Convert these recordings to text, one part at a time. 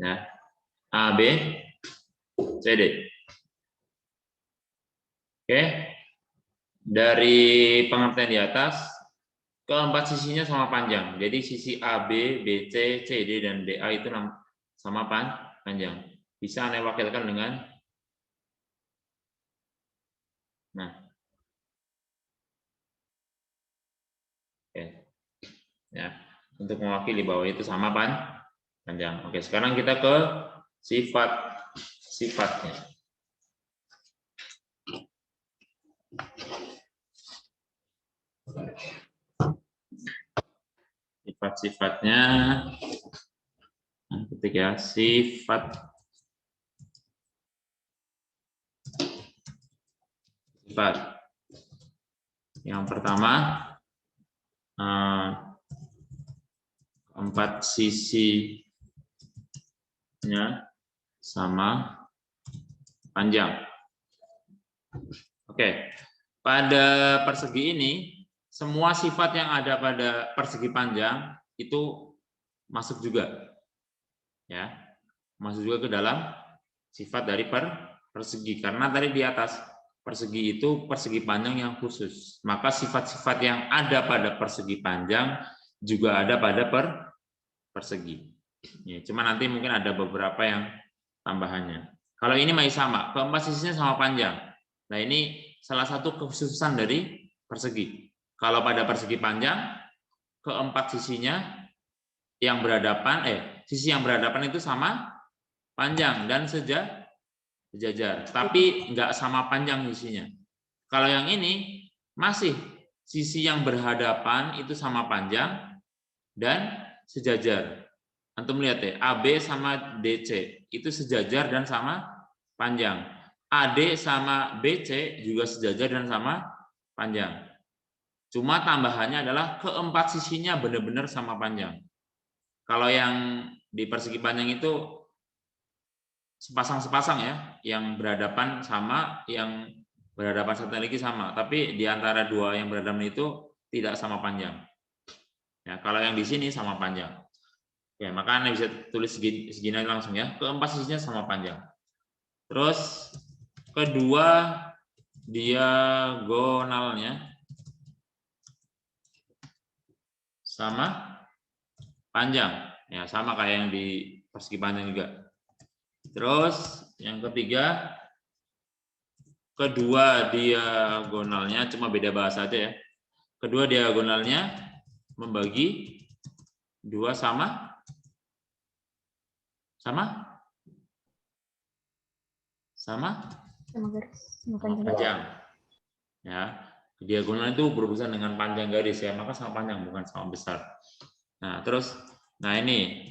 Ya. A, B, C, D. Oke. Dari pengertian di atas, keempat sisinya sama panjang. Jadi sisi A, B, B, C, C, D, dan D, A itu sama panjang. Bisa Anda wakilkan dengan, nah, oke. Ya, untuk mewakili bahwa itu sama panjang. Oke, sekarang kita ke sifatnya. Sifat-sifatnya, ketik ya, sifat. Yang pertama, empat sisinya sama panjang. Oke, pada persegi ini, semua sifat yang ada pada persegi panjang itu masuk juga, ya, masuk juga ke dalam sifat dari persegi. Karena tadi di atas persegi itu persegi panjang yang khusus, maka sifat-sifat yang ada pada persegi panjang juga ada pada persegi. Ya, cuma nanti mungkin ada beberapa yang tambahannya. Kalau ini masih sama, keempat sisinya sama panjang. Nah, ini salah satu kekhususan dari persegi. Kalau pada persegi panjang, keempat sisinya yang berhadapan, sisi yang berhadapan itu sama panjang dan sejajar, tapi nggak sama panjang sisinya. Kalau yang ini masih sisi yang berhadapan itu sama panjang dan sejajar. Antum lihat ya, AB sama DC itu sejajar dan sama panjang. AD sama BC juga sejajar dan sama panjang. Cuma tambahannya adalah keempat sisinya benar-benar sama panjang. Kalau yang di persegi panjang itu sepasang-sepasang ya, yang berhadapan sama, yang berhadapan satu lagi sama. Tapi di antara dua yang berhadapan itu tidak sama panjang. Ya, kalau yang di sini sama panjang. Ya, maka Anda bisa tulis segini langsung ya. Keempat sisinya sama panjang. Terus kedua diagonalnya sama panjang. Ya, sama kayak yang di persegi panjang juga. Terus yang ketiga, kedua diagonalnya, cuma beda bahasa aja ya. Kedua diagonalnya membagi dua sama garis panjang. Ya, diagonal itu berurusan dengan panjang garis ya, maka sama panjang bukan sama besar. Nah, terus ini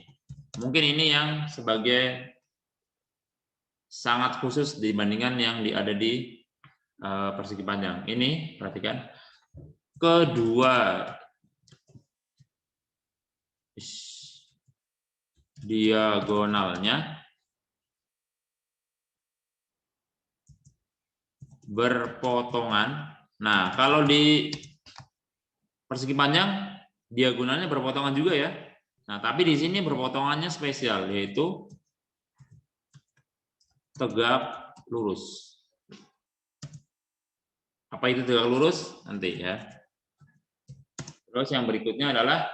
mungkin ini yang sebagai sangat khusus dibandingkan yang ada di persegi panjang. Ini perhatikan, kedua diagonalnya berpotongan. Nah, kalau di persegi panjang diagonalnya berpotongan juga ya. Nah, tapi di sini berpotongannya spesial, yaitu tegak lurus. Apa itu tegak lurus? Nanti ya. Terus yang berikutnya adalah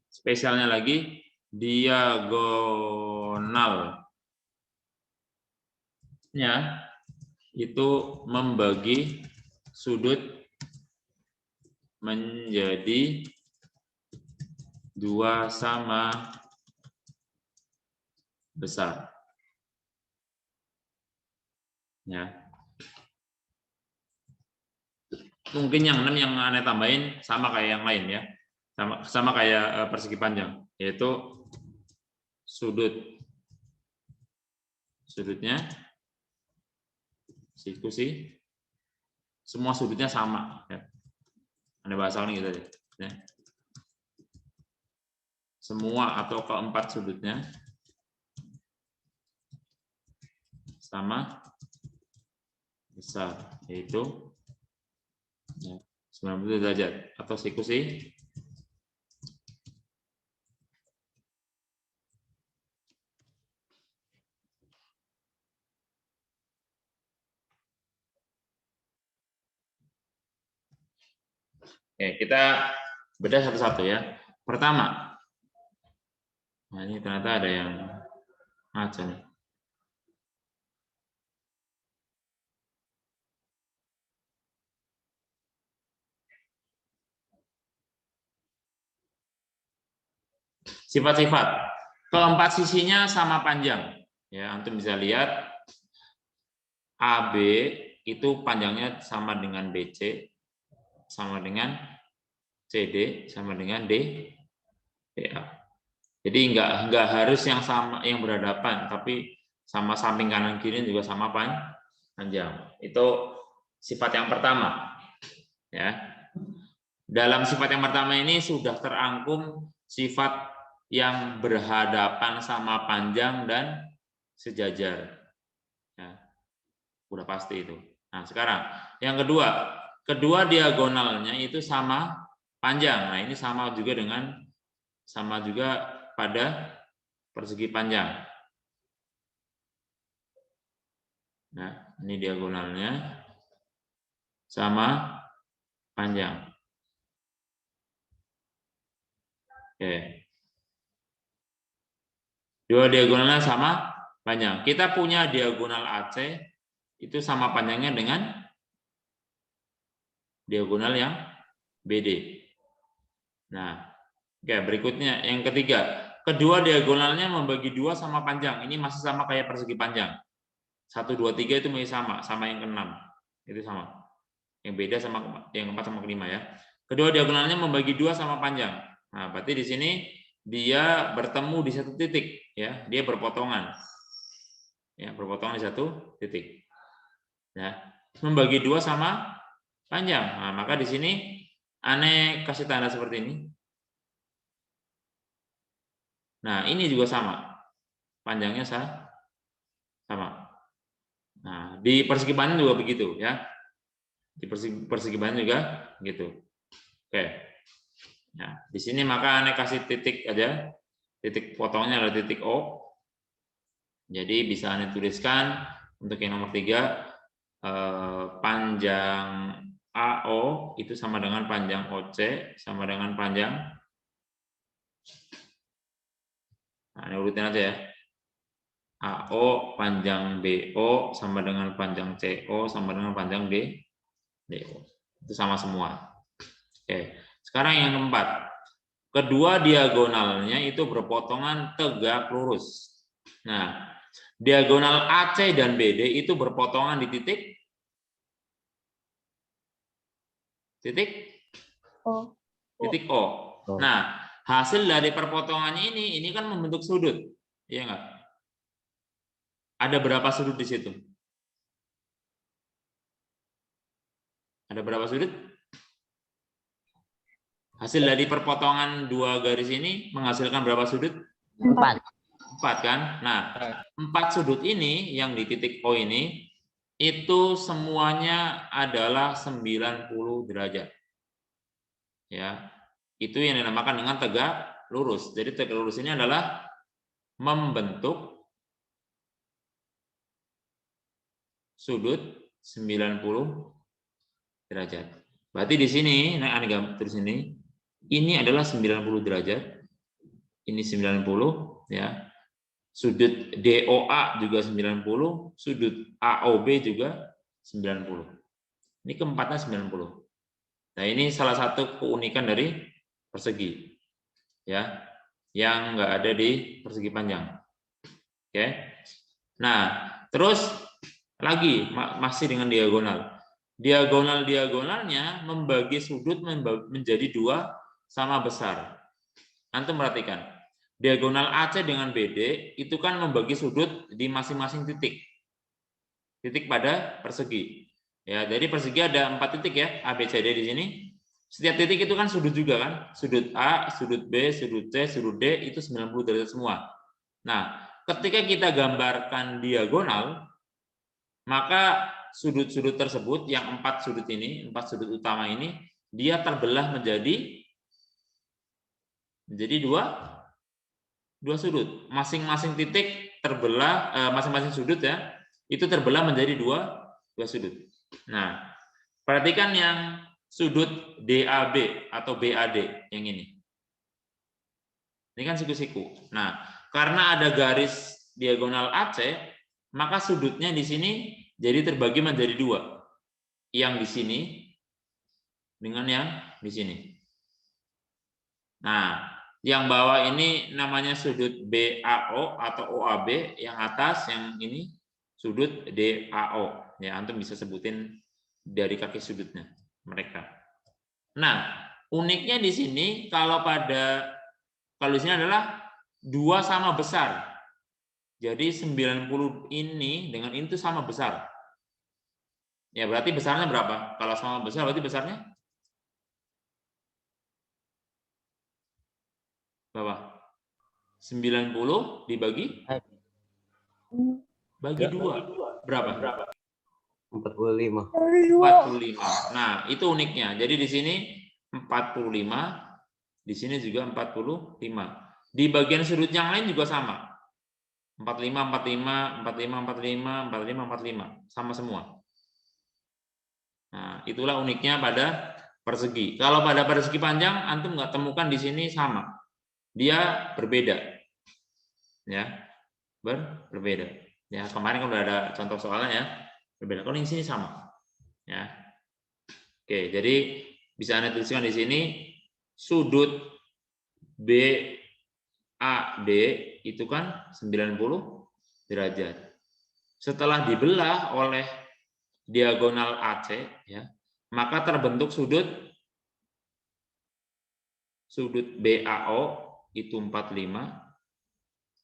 spesialnya lagi, diagonalnya itu membagi sudut menjadi dua sama besar. Ya. Mungkin yang 6 yang Anda tambahin sama kayak yang lain ya. Sama kayak persegi panjang, yaitu sudutnya sikusi, semua sudutnya sama ya. Anda bahasakan gitu aja ya. Semua atau keempat sudutnya sama besar, yaitu 90 derajat atau sikusi Oke, kita bedah satu-satu ya. Pertama, nah ini ternyata ada yang ngaca nih. Sifat-sifat. Keempat sisinya sama panjang. Ya, antum bisa lihat AB itu panjangnya sama dengan BC, sama dengan CD, sama dengan DA. Jadi nggak harus yang sama yang berhadapan, tapi sama samping kanan kiri juga sama panjang. Itu sifat yang pertama. Ya. Dalam sifat yang pertama ini sudah terangkum sifat yang berhadapan sama panjang dan sejajar. Ya, udah pasti itu. Nah, sekarang yang kedua diagonalnya itu sama panjang. Nah, ini sama juga pada persegi panjang. Nah, ini diagonalnya sama panjang. Oke. Dua diagonalnya sama panjang. Kita punya diagonal AC itu sama panjangnya dengan diagonal yang BD. Nah, oke, berikutnya yang ketiga. Kedua diagonalnya membagi dua sama panjang. Ini masih sama kayak persegi panjang. 1, 2, 3 itu masih sama yang ke-6. Itu sama. Yang beda sama yang keempat sama kelima ya. Kedua diagonalnya membagi dua sama panjang. Nah, berarti di sini dia bertemu di satu titik ya, dia berpotongan. Ya, berpotongan di satu titik. Ya, membagi dua sama panjang. Nah, maka di sini aneh kasih tanda seperti ini. Nah, ini juga sama. Panjangnya sama. Nah, di persegi panjang juga begitu ya. Di persegi panjang juga begitu. Oke. Nah, di sini maka aneh kasih titik aja. Titik potongnya adalah titik O. Jadi bisa aneh tuliskan untuk yang nomor 3 panjang AO itu sama dengan panjang OC sama dengan panjang. Nah, ini urutin aja ya. AO panjang BO sama dengan panjang CO sama dengan panjang DO. Itu sama semua. Oke. Sekarang yang keempat. Kedua diagonalnya itu berpotongan tegak lurus. Nah, diagonal AC dan BD itu berpotongan di titik O. Titik O. Nah, hasil dari perpotongan ini kan membentuk sudut. Iya enggak? Ada berapa sudut di situ? Ada berapa sudut? Hasil dari perpotongan dua garis ini menghasilkan berapa sudut? 4. 4 kan? Nah, 4 sudut ini yang di titik O ini itu semuanya adalah 90 derajat. Ya. Itu yang dinamakan dengan tegak lurus. Jadi tegak lurus ini adalah membentuk sudut 90 derajat. Berarti di sini, nah aneh terus ini adalah 90 derajat. Ini 90 ya. Sudut DOA juga 90, sudut AOB juga 90. Ini keempatnya 90. Nah, ini salah satu keunikan dari persegi. Ya. Yang enggak ada di persegi panjang. Oke. Nah, terus lagi masih dengan diagonal. Diagonalnya membagi sudut menjadi 2 sama besar. Antum perhatikan. Diagonal AC dengan BD itu kan membagi sudut di masing-masing titik. Titik pada persegi. Ya, jadi persegi ada 4 titik ya, A, B, C, D di sini. Setiap titik itu kan sudut juga kan. Sudut A, sudut B, sudut C, sudut D itu 90 derajat semua. Nah, ketika kita gambarkan diagonal, maka sudut-sudut tersebut yang 4 sudut ini, 4 sudut utama ini, dia terbelah menjadi 2 sudut. Masing-masing titik terbelah, masing-masing sudut ya, itu terbelah menjadi 2 sudut. Nah, perhatikan yang sudut DAB atau BAD yang ini. Ini kan siku-siku. Nah, karena ada garis diagonal AC, maka sudutnya di sini jadi terbagi menjadi dua. Yang di sini dengan yang di sini. Nah, yang bawah ini namanya sudut BAO atau OAB, yang atas yang ini sudut DAO. Ya, antum bisa sebutin dari kaki sudutnya mereka. Nah, uniknya di sini kalau di sini adalah dua sama besar. Jadi 90 ini dengan itu sama besar. Ya, berarti besarnya berapa? Kalau sama besar berarti besarnya berapa? 90 dibagi bagi 2. Berapa? 45. 45. Nah, itu uniknya. Jadi di sini 45, di sini juga 45. Di bagian sudut yang lain juga sama. 45, 45, 45, 45, 45, 45. Sama semua. Nah, itulah uniknya pada persegi. Kalau pada persegi panjang, antum nggak temukan di sini sama. Dia berbeda. Ya, berbeda. Ya, kemarin kan udah ada contoh soalnya ya. Berbeda. Kalau di sini sama. Ya. Oke, jadi bisa Anda tuliskan di sini sudut BAD itu kan 90 derajat. Setelah dibelah oleh diagonal AC ya, maka terbentuk sudut BAO itu 45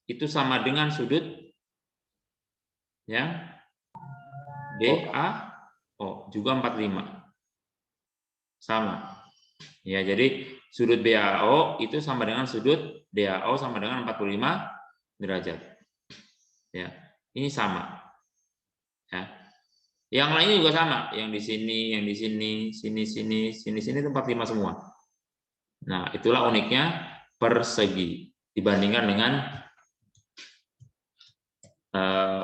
itu sama dengan sudut yang DAO juga 45. Sama. Ya, jadi sudut BAO itu sama dengan sudut DAO sama dengan 45 derajat. Ya, ini sama. Ya. Yang lainnya juga sama, yang di sini, sini itu 45 semua. Nah, itulah uniknya persegi dibandingkan dengan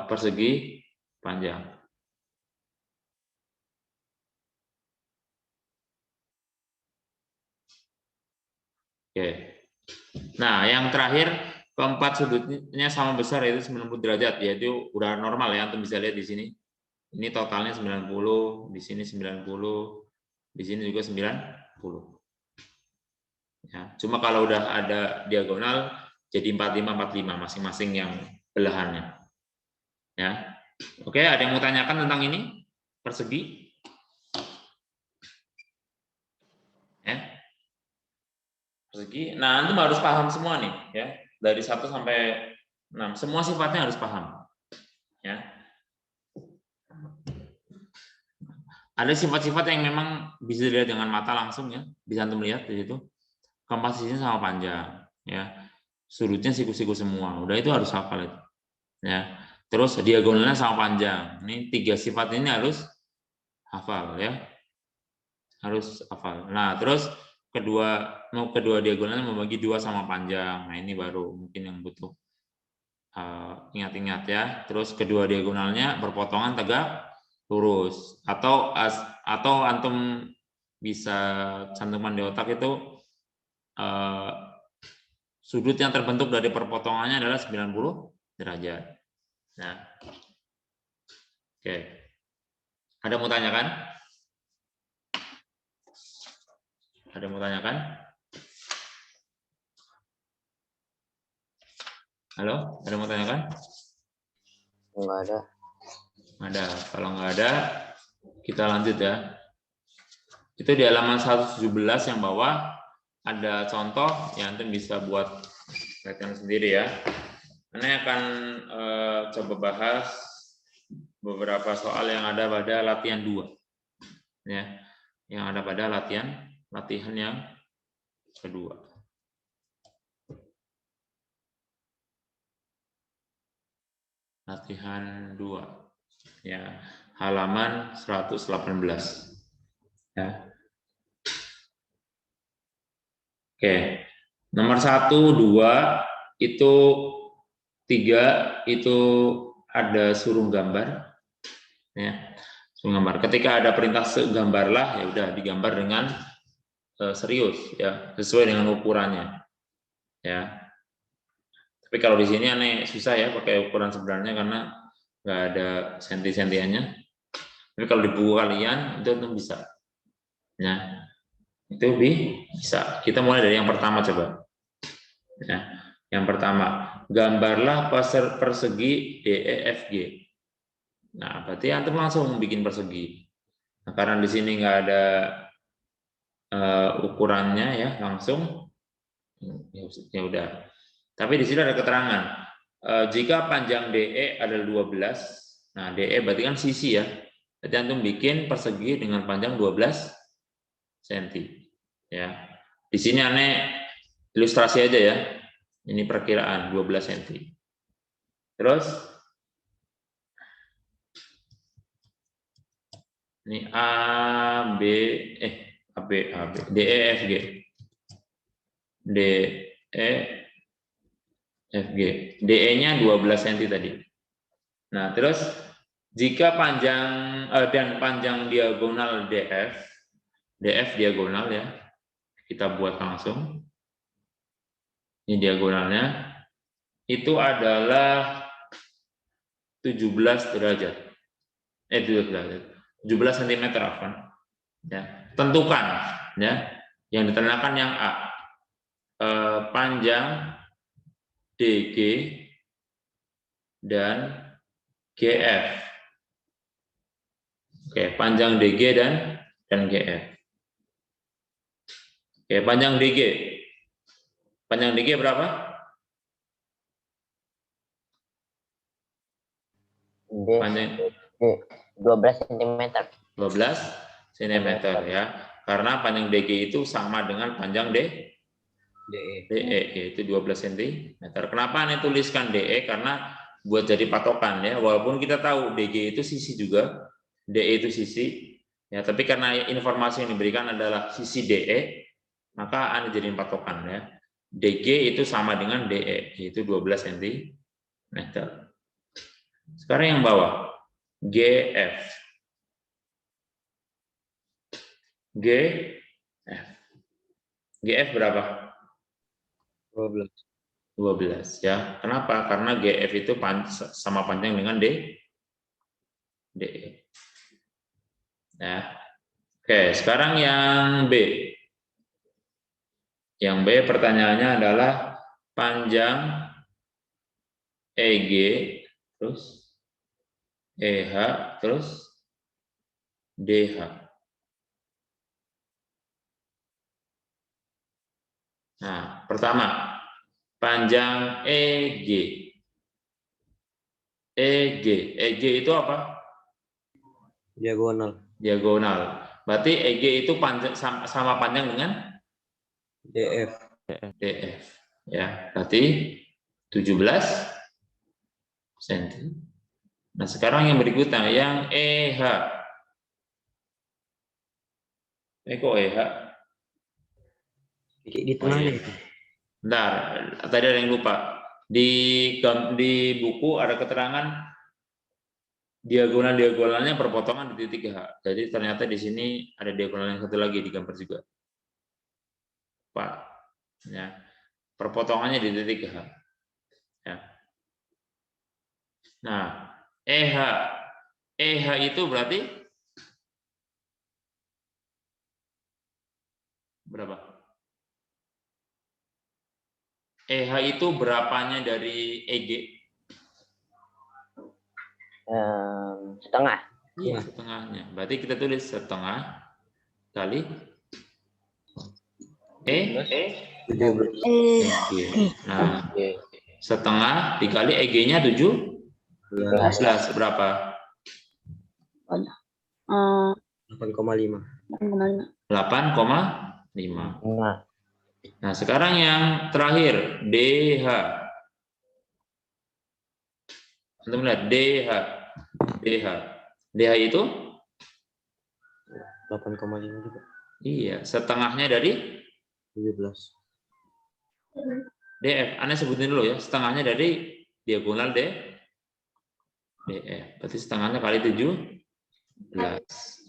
persegi panjang. Oke. Nah, yang terakhir keempat sudutnya sama besar yaitu 90 derajat, yaitu udah normal ya, antum bisa lihat di sini. Ini totalnya 90, di sini 90, di sini juga 90. Ya, cuma kalau udah ada diagonal jadi 45 45 masing-masing yang belahannya. Ya. Oke, ada yang mau tanyakan tentang ini? Persegi? Ya. Persegi. Nah, antum harus paham semua nih, ya. Dari 1 sampai 6. Semua sifatnya harus paham. Ya. Ada sifat-sifat yang memang bisa dilihat dengan mata langsung ya, bisa antum lihat di situ. Komposisinya sama panjang, ya. Sudutnya siku-siku semua. Udah itu harus hafal itu. Ya. Terus diagonalnya sama panjang. Ini 3 sifat ini harus hafal ya. Harus hafal. Nah, terus kedua diagonalnya membagi 2 sama panjang. Nah, ini baru mungkin yang butuh ingat-ingat ya. Terus kedua diagonalnya berpotongan tegak lurus atau antum bisa cantumkan di otak itu sudut yang terbentuk dari perpotongannya adalah 90 derajat. Nah, oke. Ada mau tanyakan? Ada mau tanyakan? Halo, ada mau tanyakan? Enggak ada. Ada. Kalau nggak ada, kita lanjut ya. Itu di halaman 117 yang bawah ada contoh yang antum bisa buat latihan sendiri ya. Ini akan coba bahas beberapa soal yang ada pada latihan 2. Ya. Yang ada pada latihan yang kedua. Latihan 2. Ya, halaman 118. Ya. Oke. Nomor 1, 2 itu 3 itu ada suruh gambar. Ya. Gambar. Ketika ada perintah segambarlah, ya udah digambar dengan serius, ya sesuai dengan ukurannya, ya. Tapi kalau di sini aneh susah ya pakai ukuran sebenarnya karena nggak ada senti-sentiannya. Tapi kalau di buku kalian itu bisa, ya itu bisa. Kita mulai dari yang pertama coba. Ya, yang pertama, gambarlah persegi DEFG. Nah, berarti antum langsung bikin persegi. Nah, karena di sini nggak ada ukurannya ya, langsung ya udah. Tapi di sini ada keterangan. Jika panjang DE adalah 12, nah DE berarti kan sisi ya. Berarti antum bikin persegi dengan panjang 12 cm. Ya. Di sini aneh ilustrasi aja ya. Ini perkiraan 12 cm. Terus ini DEFG. DEFG. DE-nya 12 cm tadi. Nah, terus jika panjang dan panjang diagonal DF diagonal ya. Kita buat langsung. Ini diagonalnya itu adalah 17 derajat. 17 cm apa? Ya, tentukan ya. Yang ditentukan yang A. Panjang DG dan GF. Oke, panjang DG dan GF. Oke, panjang DG. Panjang DG berapa? Panjang 12 cm. 12 cm ya. Karena panjang DG itu sama dengan panjang DE, yaitu 12 cm. Kenapa Anda tuliskan DE? Karena buat jadi patokan ya. Walaupun kita tahu DG itu sisi juga, DE itu sisi, ya. Tapi karena informasi yang diberikan adalah sisi DE, maka Anda jadi patokan ya. DG itu sama dengan DE, yaitu 12 cm. Sekarang yang bawah, GF. GF berapa? 12. 12 ya. Kenapa? Karena GF itu sama panjang dengan DE. Ya. Oke, sekarang yang B. Yang B pertanyaannya adalah panjang EG terus EH terus DH. Nah, pertama, panjang EG. EG itu apa? Diagonal. Diagonal. Berarti EG itu sama panjang dengan DF. DF. Ya, berarti 17 cm. Nah, sekarang yang berikutnya, yang EH. Kok EH? Di tengahnya itu. Bentar, tadi ada yang lupa. Di buku ada keterangan diagonalnya berpotongan di titik H. Jadi ternyata di sini ada diagonal yang satu lagi di gambar juga. Pak, ya, perpotongannya di titik H. Ya. Nah, EH itu berarti berapa? EH itu berapanya dari EG? Setengah. Iya, setengahnya. Berarti kita tulis setengah kali EG. Nah, setengah dikali EG-nya 17 berapa? 8,5. 8,5. Nah, sekarang yang terakhir DH. Anda melihat DH itu 8,5 juga. Iya, setengahnya dari 17. DF. Anda sebutin dulu ya, setengahnya dari diagonal DF. Berarti setengahnya kali 17.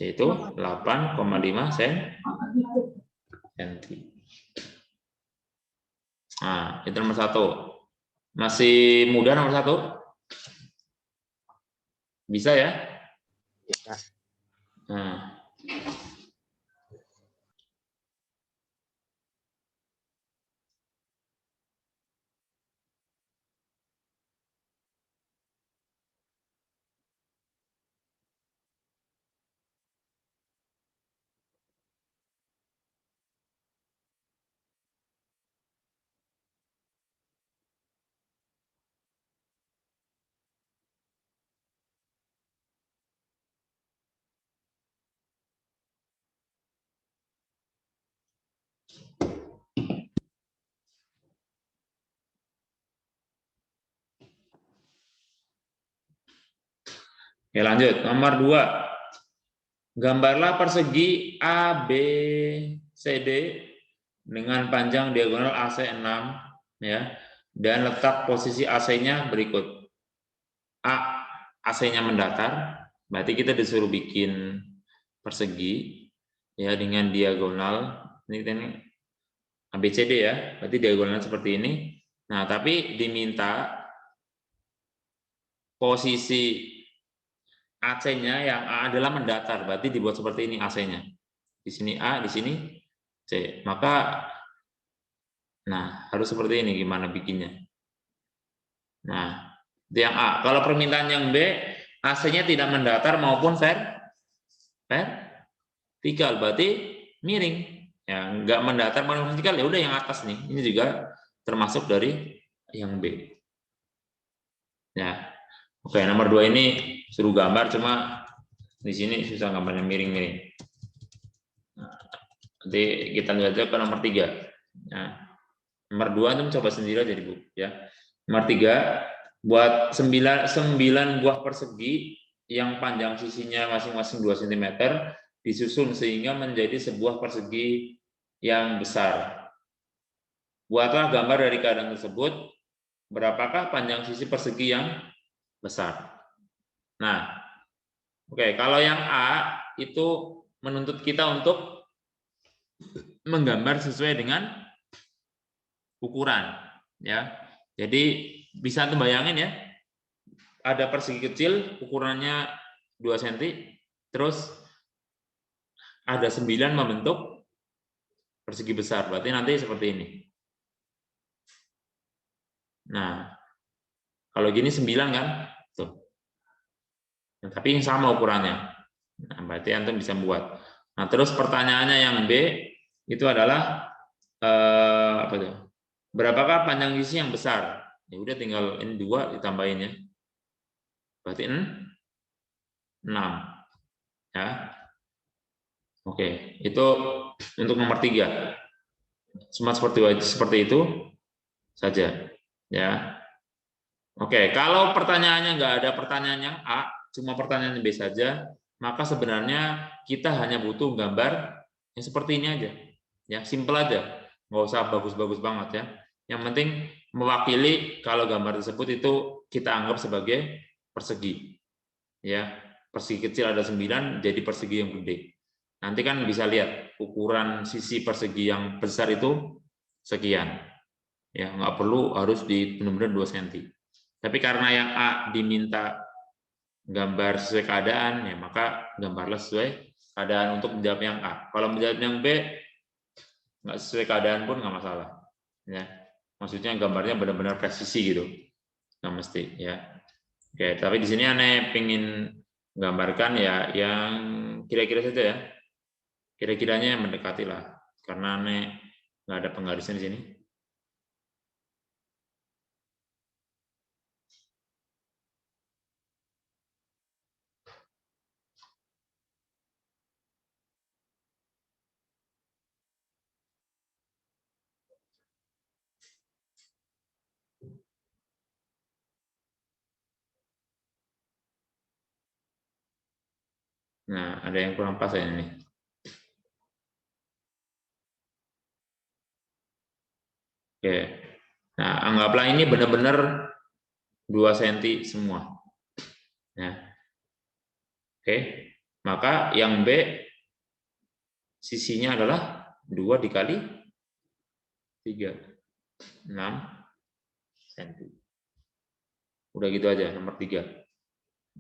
yaitu 8,5 cm. Nah, itu nomor 1. Masih mudah nomor 1? Bisa ya? Bisa. Nah. Oke, lanjut. Nomor 2. Gambarlah persegi ABCD dengan panjang diagonal AC 6 ya, dan letak posisi AC-nya berikut. A, AC-nya mendatar, berarti kita disuruh bikin persegi ya dengan diagonal ini ABCD ya, berarti diagonal seperti ini. Nah, tapi diminta posisi AC-nya yang A adalah mendatar, berarti dibuat seperti ini AC-nya. Di sini A, di sini C. Maka, nah harus seperti ini gimana bikinnya. Nah, itu yang A. Kalau permintaan yang B, AC-nya tidak mendatar maupun vertikal, berarti miring. Ya, nggak mendatar maupun vertikal, ya udah yang atas nih. Ini juga termasuk dari yang B. Ya, oke. Nomor 2 ini suruh gambar, cuma di sini susah gambarnya miring-miring. Nanti kita lihat aja ke nomor 3. Nah, nomor 2 itu coba sendiri aja di buku ya. Nomor 3, buat 9 buah persegi yang panjang sisinya masing-masing 2 cm disusun sehingga menjadi sebuah persegi yang besar. Buatlah gambar dari keadaan tersebut. Berapakah panjang sisi persegi yang besar? Nah, oke, kalau yang A itu menuntut kita untuk menggambar sesuai dengan ukuran ya. Jadi bisa tuh bayangin ya, ada persegi kecil ukurannya 2 cm, terus ada 9 membentuk persegi besar, berarti nanti seperti ini. Nah, kalau gini 9 kan, tuh. Nah, tapi yang sama ukurannya. Nah, berarti antum bisa buat. Nah, terus pertanyaannya yang B itu adalah apa tuh? Berapakah panjang sisi yang besar? Ya udah tinggal ini 2 ditambahin ya. Berarti 6. Ya. Oke, itu untuk nomor 3. Cuma seperti itu saja. Ya. Oke, kalau pertanyaannya nggak ada pertanyaan yang A, cuma pertanyaan B saja, maka sebenarnya kita hanya butuh gambar yang seperti ini aja. Ya, simple aja. Nggak usah bagus-bagus banget ya. Yang penting mewakili kalau gambar tersebut itu kita anggap sebagai persegi. Ya, persegi kecil ada 9, jadi persegi yang gede. Nanti kan bisa lihat ukuran sisi persegi yang besar itu sekian. Ya, nggak perlu harus di benar-benar 2 cm. Tapi karena yang A diminta gambar sesuai keadaan, ya maka gambarlah sesuai keadaan untuk menjawab yang A. Kalau menjawab yang B, nggak sesuai keadaan pun nggak masalah. Ya, maksudnya gambarnya benar-benar presisi gitu, nggak mesti. Ya, oke. Tapi di sini aneh pingin gambarkan ya yang kira-kira saja ya. Kira-kiranya yang mendekati lah, karena aneh nggak ada penggarisnya di sini. Nah, ada yang kurang pas ya ini. Oke. Nah, anggaplah ini benar-benar 2 cm semua. Ya. Oke. Maka yang B sisinya adalah 2 dikali 3. 6 cm. Udah gitu aja, nomor 3.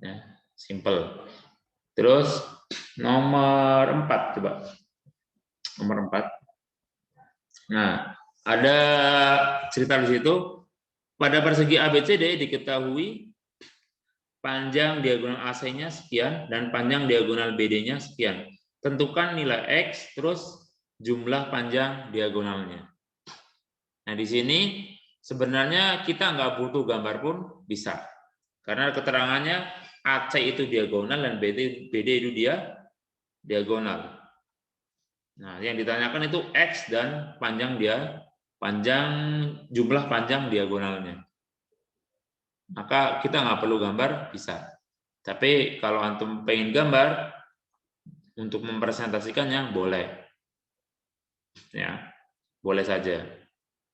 Ya, simple. Terus nomor 4 coba. Nomor 4. Nah, ada cerita di situ. Pada persegi ABCD diketahui panjang diagonal AC-nya sekian dan panjang diagonal BD-nya sekian. Tentukan nilai X terus jumlah panjang diagonalnya. Nah, di sini sebenarnya kita nggak butuh gambar pun bisa. Karena keterangannya AC itu diagonal dan BD itu diagonal. Nah, yang ditanyakan itu X dan jumlah panjang diagonalnya. Maka kita nggak perlu gambar, bisa. Tapi kalau antum pengen gambar, untuk mempresentasikannya boleh. Ya, boleh saja.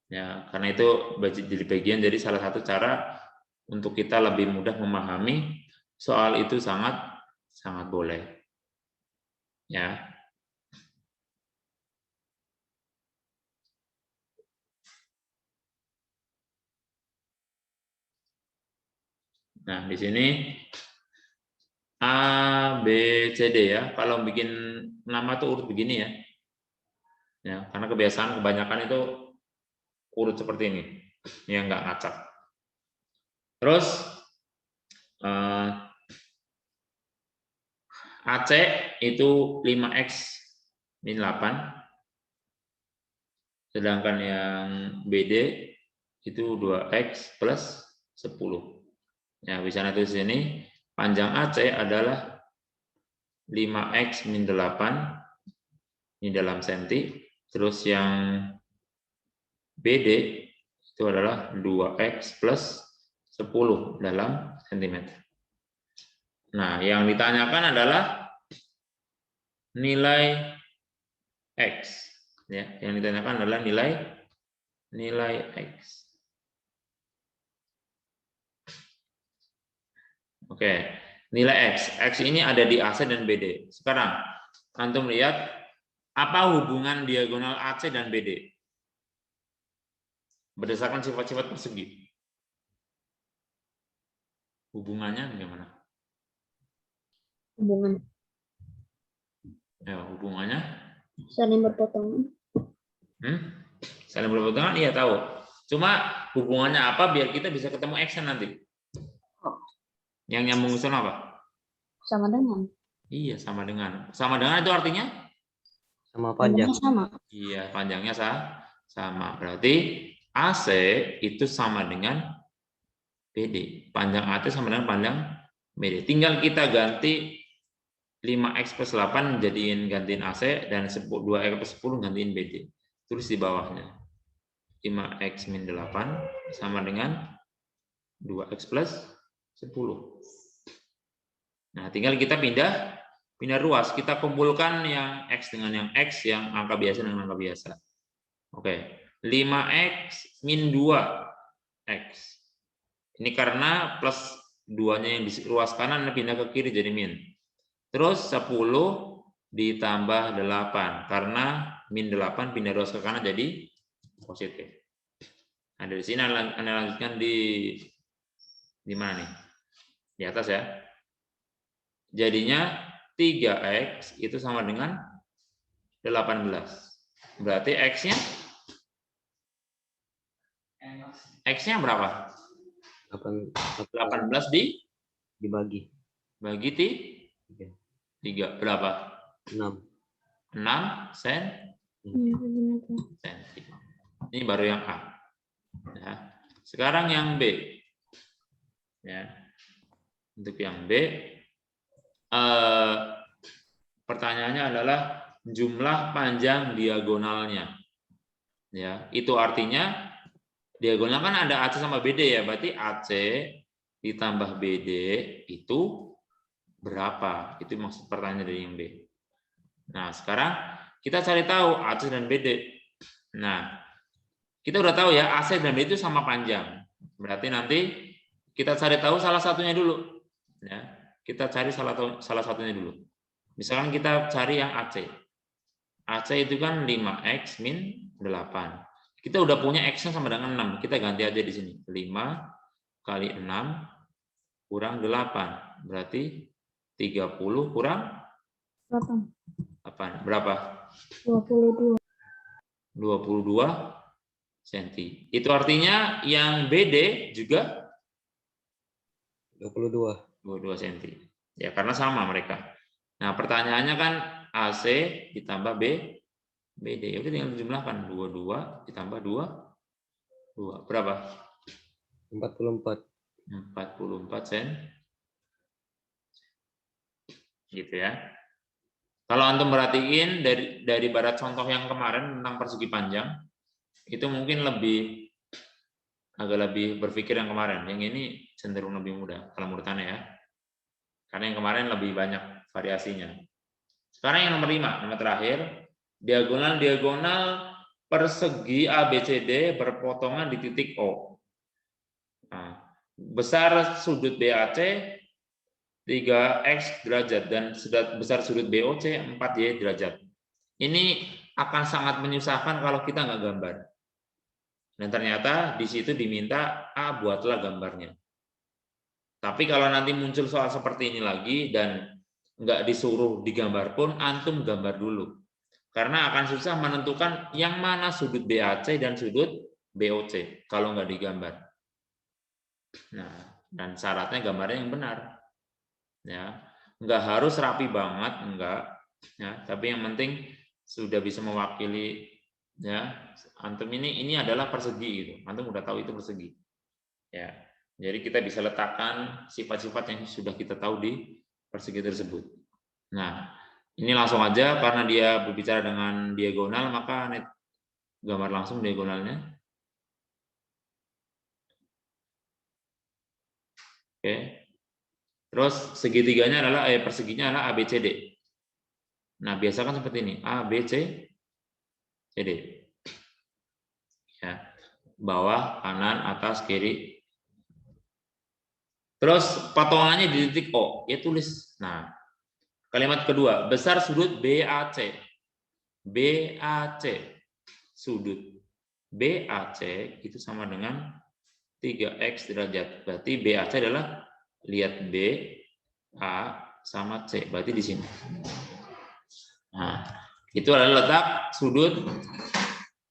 Ya, karena itu jadi bagian dari salah satu cara untuk kita lebih mudah memahami soal itu sangat boleh. Ya. Nah, di sini A, B, C, D ya. Kalau bikin nama tuh urut begini ya. Ya, karena kebiasaan kebanyakan itu urut seperti ini. Yang nggak ngacak. Terus AC itu 5X min 8. Sedangkan yang BD itu 2X plus 10. Ya, bisa nanti di sini panjang AC adalah 5X min 8 ini dalam senti. Terus yang BD itu adalah 2X plus 10 dalam sentimeter. Nah, yang ditanyakan adalah nilai X. Ya, yang ditanyakan adalah nilai X. Oke, nilai X. X ini ada di AC dan BD. Sekarang, antum lihat apa hubungan diagonal AC dan BD berdasarkan sifat-sifat persegi. Hubungannya bagaimana? Hubungannya saling berpotongan. Saling berpotongan, iya tahu. Cuma hubungannya apa biar kita bisa ketemu X nanti. Yang nyambung ke sana apa? Sama dengan. Iya, sama dengan. Sama dengan itu artinya? Sama panjang. Sama. Iya, panjangnya sama. Berarti AC itu sama dengan BD. Panjang AC sama dengan panjang BD. Tinggal kita ganti 5X plus 8 gantiin AC dan 2X plus 10 gantiin BD. Tulis di bawahnya. 5X min 8 sama dengan 2X plus 10. Nah, tinggal kita pindah ruas. Kita kumpulkan yang X dengan yang X, yang angka biasa dengan angka biasa. Oke. 5X min 2X. Ini karena plus 2-nya yang di ruas kanan pindah ke kiri jadi min. Terus 10 ditambah 8 karena min 8 pindah ruas ke kanan jadi positif. Nah, dari sini Anda lanjutkan di mana nih? Di atas ya. Jadinya 3X itu sama dengan 18. Berarti X-nya berapa? 18 dibagi 3 berapa? 6 cm. Ini baru yang A. Ya. Sekarang yang B. Ya. Untuk yang B, pertanyaannya adalah jumlah panjang diagonalnya. Ya, itu artinya diagonal kan ada AC sama BD ya, berarti AC ditambah BD itu berapa? Itu maksud pertanyaan dari yang B. Nah, sekarang kita cari tahu AC dan BD. Nah, kita udah tahu ya AC dan BD itu sama panjang. Berarti nanti kita cari tahu salah satunya dulu. Ya, kita cari salah satunya dulu. Misalkan kita cari yang AC. AC itu kan 5X min 8. Kita udah punya X-nya sama dengan 6. Kita ganti aja di sini. 5 kali 6 kurang 8. Berarti 30 kurang 8. Berapa? 22. 22 cm. Itu artinya yang BD juga 22. 22 cm. Ya, karena sama mereka. Nah, pertanyaannya kan AC ditambah BD. Ya udah tinggal jumlahkan 22 ditambah 2. Berapa? 44. 44 cm. Gitu ya. Kalau antum perhatiin dari barat contoh yang kemarin tentang persegi panjang, itu mungkin agak lebih berpikir yang kemarin. Yang ini cenderung lebih mudah kalau menurut Anda ya. Karena yang kemarin lebih banyak variasinya. Sekarang yang nomor 5, nomor terakhir, diagonal persegi ABCD berpotongan di titik O. Nah, besar sudut BAC 3X derajat dan besar sudut BOC 4Y derajat. Ini akan sangat menyusahkan kalau kita nggak gambar. Dan ternyata di situ diminta buatlah gambarnya. Tapi kalau nanti muncul soal seperti ini lagi dan nggak disuruh digambar pun, antum gambar dulu. Karena akan susah menentukan yang mana sudut BAC dan sudut BOC kalau nggak digambar. Nah, dan syaratnya gambarnya yang benar. Ya, nggak harus rapi banget, enggak. Ya, tapi yang penting sudah bisa mewakili. Ya, antum ini adalah persegi gitu. Antum udah tahu itu persegi. Ya, jadi kita bisa letakkan sifat-sifat yang sudah kita tahu di persegi tersebut. Nah, ini langsung aja karena dia berbicara dengan diagonal, maka gambar langsung diagonalnya. Oke. Terus segitiganya adalah perseginya adalah ABCD. Nah, biasa kan seperti ini, ABCD. Ya. Bawah, kanan, atas, kiri. Terus potongannya di titik O, ya tulis. Nah, kalimat kedua, besar sudut BAC. BAC. Sudut BAC itu sama dengan 3X derajat. Berarti BAC adalah, lihat B, A, sama C. Berarti di sini. Nah, itu adalah letak sudut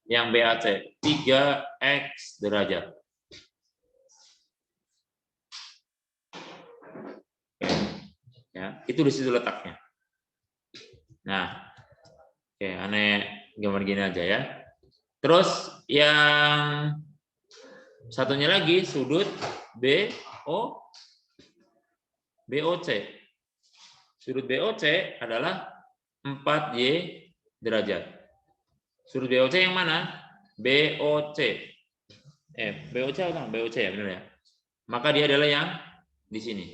yang BAC. 3X derajat. Ya, itu di situ letaknya. Nah, oke, aneh gambar gini aja ya. Terus yang satunya lagi sudut BOC. Sudut BOC adalah 4Y derajat. Sudut BOC yang mana? BOC. BOC atau BOC ya, benar ya? Maka dia adalah yang di sini.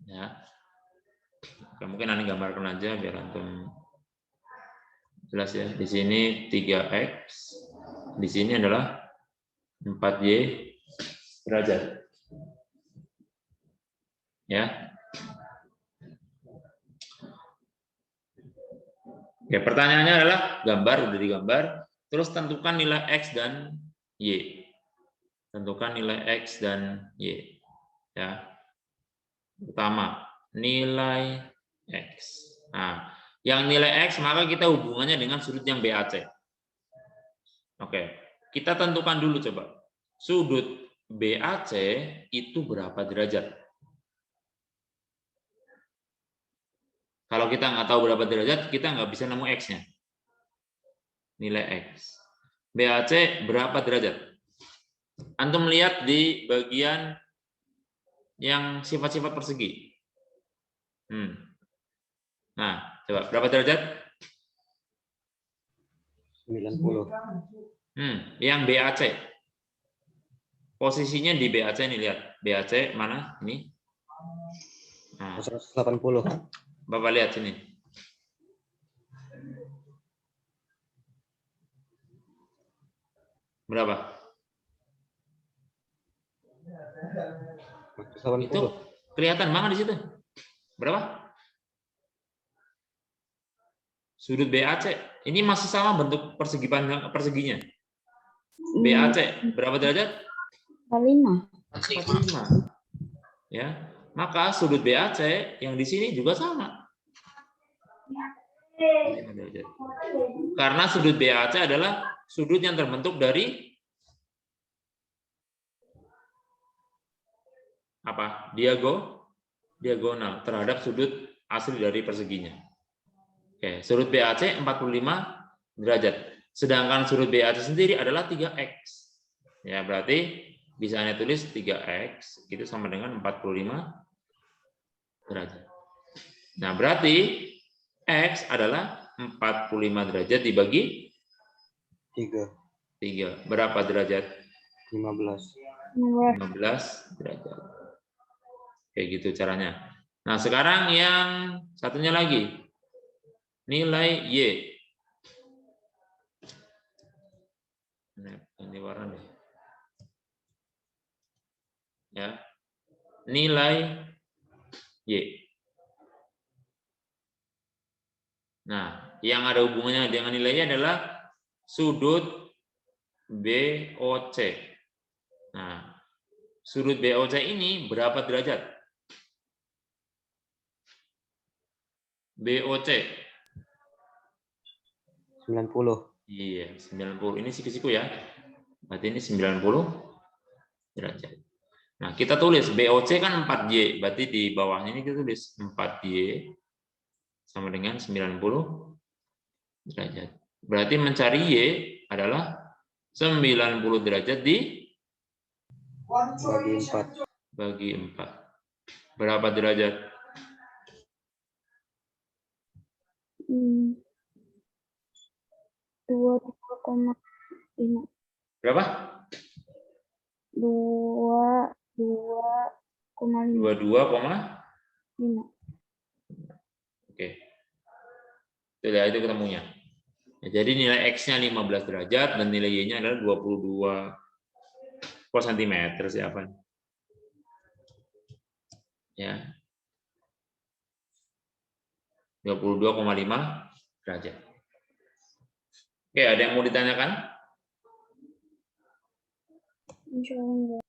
Ya. Oke, mungkin aneh gambarkan aja biar antum jelas ya. Di sini 3X, di sini adalah 4Y derajat. Ya. Oke, pertanyaannya adalah gambar, udah digambar, terus tentukan nilai X dan Y. Tentukan nilai X dan Y. Ya. Pertama, nilai X. Nah, yang nilai X maka kita hubungannya dengan sudut yang BAC. Oke, kita tentukan dulu coba. Sudut BAC itu berapa derajat? Kalau kita nggak tahu berapa derajat, kita nggak bisa nemu X-nya. Nilai X. BAC berapa derajat? Antum lihat di bagian yang sifat-sifat persegi. Nah, coba berapa derajat? 90. Yang BAC. Posisinya di BAC nih, lihat. BAC mana? Ini. Nah, 180. Bapak lihat sini. Berapa? 180. Kelihatan banget di situ. Berapa? Sudut BAC. Ini masih sama bentuk persegi panjang perseginya. BAC berapa derajat? 45. 45. Ya. Maka sudut BAC yang di sini juga sama. 45 derajat. Karena sudut BAC adalah sudut yang terbentuk dari apa? Diagonal terhadap sudut asli dari perseginya. Oke, sudut BAC 45 derajat. Sedangkan sudut BAC sendiri adalah 3x. Ya, berarti bisa Anda tulis 3x itu sama dengan 45 derajat. Nah, berarti x adalah 45 derajat dibagi 3. Berapa derajat? 15. 15 derajat. Kayak gitu caranya. Nah, sekarang yang satunya lagi. Nilai Y. Ini warna deh. Ya. Nilai Y. Nah, yang ada hubungannya dengan nilainya adalah sudut BOC. Nah, sudut BOC ini berapa derajat? BOC 90. Iya, 90. Ini siku-siku ya. Berarti ini 90 derajat. Nah, kita tulis BOC kan 4Y. Berarti di bawahnya ini kita tulis 4Y sama dengan 90 derajat. Berarti mencari Y adalah 90 derajat bagi 4. Berapa derajat? 22,5. Berapa? 22,5. 22,5. Oke. Itu ya, itu ketemunya. Ya, jadi nilai X-nya 15 derajat dan nilai Y-nya adalah 22 cm siapa? Ya. 22,5 derajat. Oke, ada yang mau ditanyakan? Insya Allah.